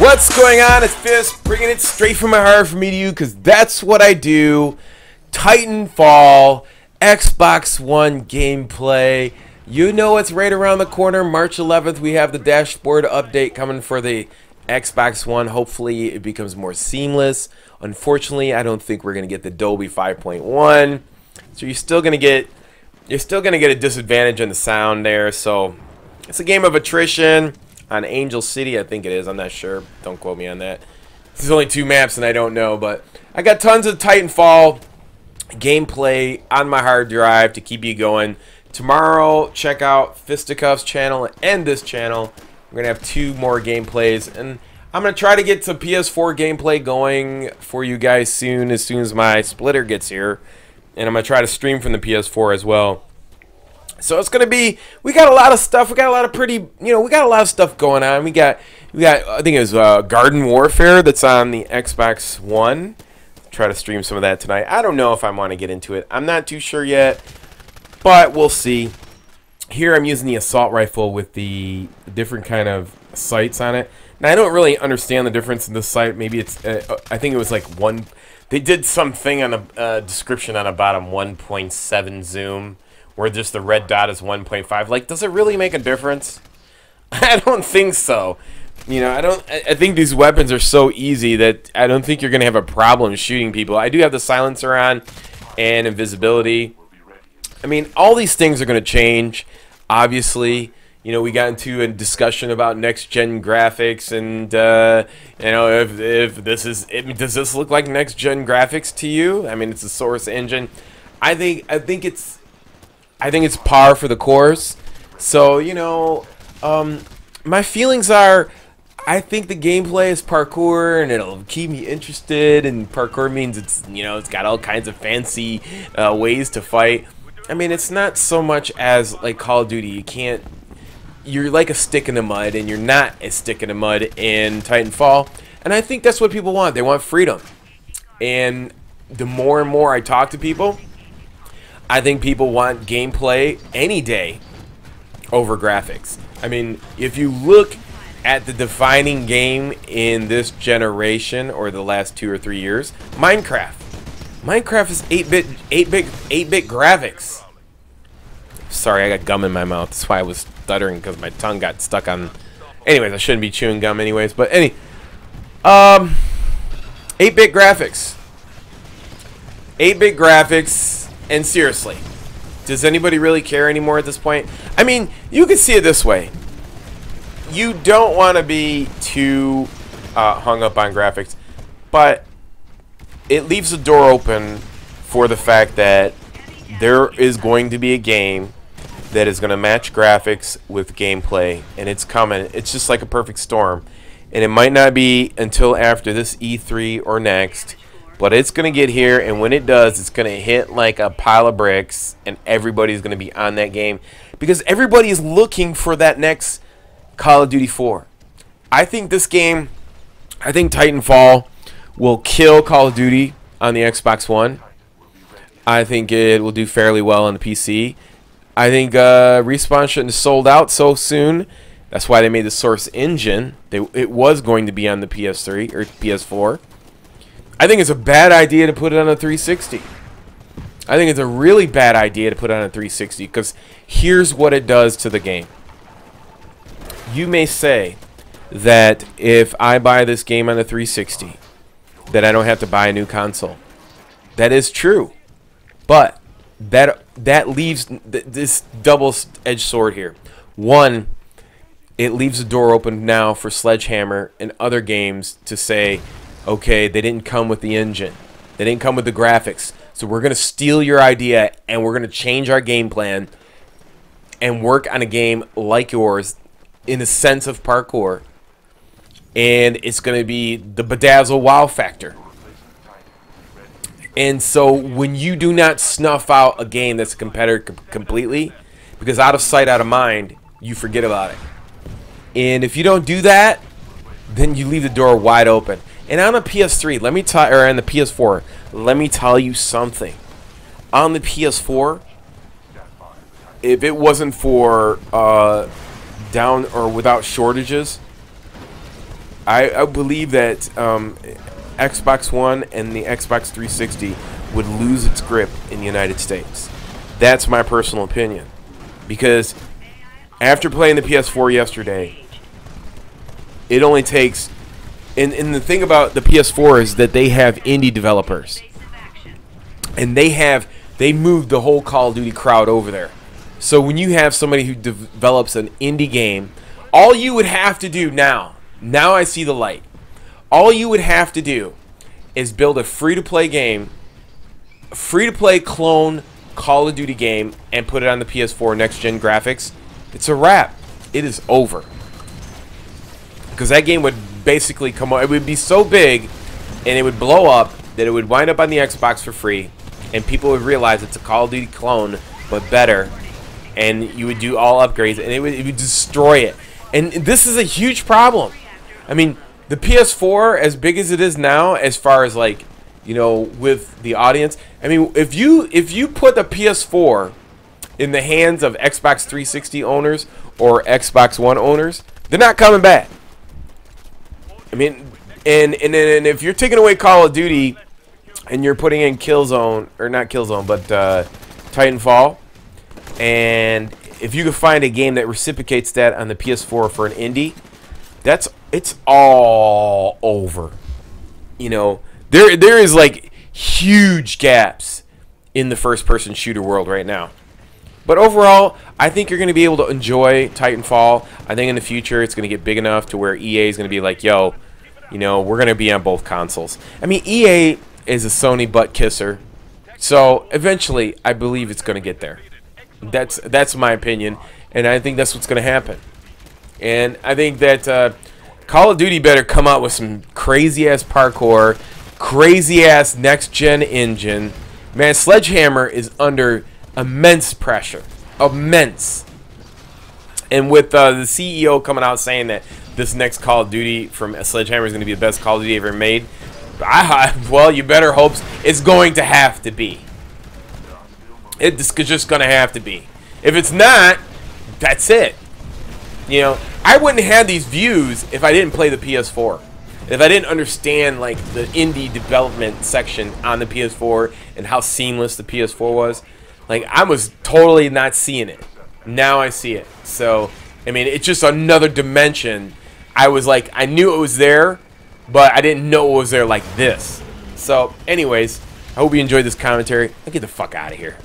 What's going on? It's Fist, bringing it straight from my heart for me to you, because that's what I do. Titanfall, Xbox One gameplay. You know it's right around the corner. March 11th, we have the dashboard update coming for the Xbox One. Hopefully, it becomes more seamless. Unfortunately, I don't think we're going to get the Dolby 5.1. So you're still going to get a disadvantage in the sound there. So it's a game of attrition. On Angel City, I think it is. I'm not sure. Don't quote me on that. There's only 2 maps, and I don't know. But I got tons of Titanfall gameplay on my hard drive to keep you going. Tomorrow, check out Fisticuff's channel and this channel. We're going to have 2 more gameplays. And I'm going to try to get some PS4 gameplay going for you guys soon as my splitter gets here. And I'm going to try to stream from the PS4 as well. So it's gonna be. We got a lot of stuff. We got a lot of pretty. We got a lot of stuff going on. We got. I think it was Garden Warfare that's on the Xbox One. Try to stream some of that tonight. I don't know if I want to get into it. I'm not too sure yet, but we'll see. Here I'm using the assault rifle with the different kind of sights on it. Now I don't really understand the difference in the sight. Maybe it's. I think it was like one. They did something on a description on the bottom, 1.7 zoom. Where just the red dot is 1.5. Like, does it really make a difference? I don't think so. I think these weapons are so easy that I don't think you're going to have a problem shooting people. I do have the silencer on and invisibility. I mean, all these things are going to change. Obviously, we got into a discussion about next-gen graphics and, if this is... does this look like next-gen graphics to you? I mean, it's a Source engine. I think it's par for the course. So, my feelings are, I think the gameplay is parkour and it'll keep me interested. And parkour means it's got all kinds of fancy ways to fight. I mean, it's not so much as like Call of Duty. You're like a stick in the mud, and you're not a stick in the mud in Titanfall. And I think that's what people want. They want freedom. And the more and more I talk to people, I think people want gameplay any day over graphics. I mean, if you look at the defining game in this generation or the last 2 or 3 years, Minecraft. Minecraft is 8-bit graphics. Sorry, I got gum in my mouth. That's why I was stuttering, because my tongue got stuck on. Anyways, I shouldn't be chewing gum anyways. But 8-bit graphics. 8-bit graphics. And seriously, does anybody really care anymore at this point? I mean, you can see it this way. You don't want to be too hung up on graphics, but it leaves the door open for the fact that there is going to be a game that is going to match graphics with gameplay, and it's coming. It's just like a perfect storm, and it might not be until after this E3 or next. But it's going to get here, and when it does, it's going to hit like a pile of bricks, and everybody's going to be on that game. Because everybody is looking for that next Call of Duty 4. I think this game, Titanfall will kill Call of Duty on the Xbox One. I think it will do fairly well on the PC. I think Respawn shouldn't have sold out so soon. That's why they made the Source engine. It was going to be on the PS3 or PS4. I think it's a bad idea to put it on a 360. I think it's a really bad idea to put it on a 360, because here's what it does to the game. You may say that if I buy this game on a 360, that I don't have to buy a new console. That is true. But that leaves this double-edged sword here. One, it leaves the door open now for Sledgehammer and other games to say, okay, they didn't come with the engine. They didn't come with the graphics. So we're going to steal your idea, and we're going to change our game plan and work on a game like yours in the sense of parkour. And it's going to be the bedazzle wow factor. And so when you do not snuff out a game that's a competitor completely, because out of sight, out of mind, you forget about it. And if you don't do that, then you leave the door wide open. And on the PS3, or on the PS4, let me tell you something. On the PS4, if it wasn't for down or without shortages, I believe that Xbox One and the Xbox 360 would lose its grip in the United States. That's my personal opinion. Because after playing the PS4 yesterday, it only takes... And the thing about the PS4 is that they have indie developers. And they moved the whole Call of Duty crowd over there. So when you have somebody who develops an indie game, all you would have to do now I see the light. All you would have to do is build a free-to-play game, a free-to-play clone Call of Duty game, and put it on the PS4 next-gen graphics. It's a wrap. It is over. Because that game would basically come out. It would be so big, and it would blow up, that it would wind up on the Xbox for free, and people would realize it's a Call of Duty clone, but better, and you would do all upgrades, and it would destroy it. And this is a huge problem. I mean, the PS4, as big as it is now, as far as like, you know, with the audience, I mean, if you put the PS4 in the hands of Xbox 360 owners or Xbox One owners, they're not coming back. I mean, and if you're taking away Call of Duty and you're putting in Killzone, or not Killzone, but Titanfall, and if you could find a game that reciprocates that on the PS4 for an indie, it's all over. You know, there is like huge gaps in the first-person shooter world right now. But overall, I think you're going to be able to enjoy Titanfall. I think in the future it's going to get big enough to where EA is going to be like, yo, you know, we're going to be on both consoles. I mean, EA is a Sony butt kisser, so eventually I believe it's going to get there. That's my opinion, and I think that's what's going to happen. And I think that Call of Duty better come out with some crazy-ass parkour, crazy-ass next-gen engine. Man, Sledgehammer is under immense pressure. Immense. And with the CEO coming out saying that this next Call of Duty from Sledgehammer is going to be the best Call of Duty ever made, well, you better hope it's going to have to be. It's just going to have to be. If it's not, that's it. You know, I wouldn't have these views if I didn't play the PS4. If I didn't understand, like, the indie development section on the PS4 and how seamless the PS4 was. Like, I was totally not seeing it. Now I see it. So, I mean, it's just another dimension. I was like, I knew it was there, but I didn't know it was there like this. So, anyways, I hope you enjoyed this commentary. I'll get the fuck out of here.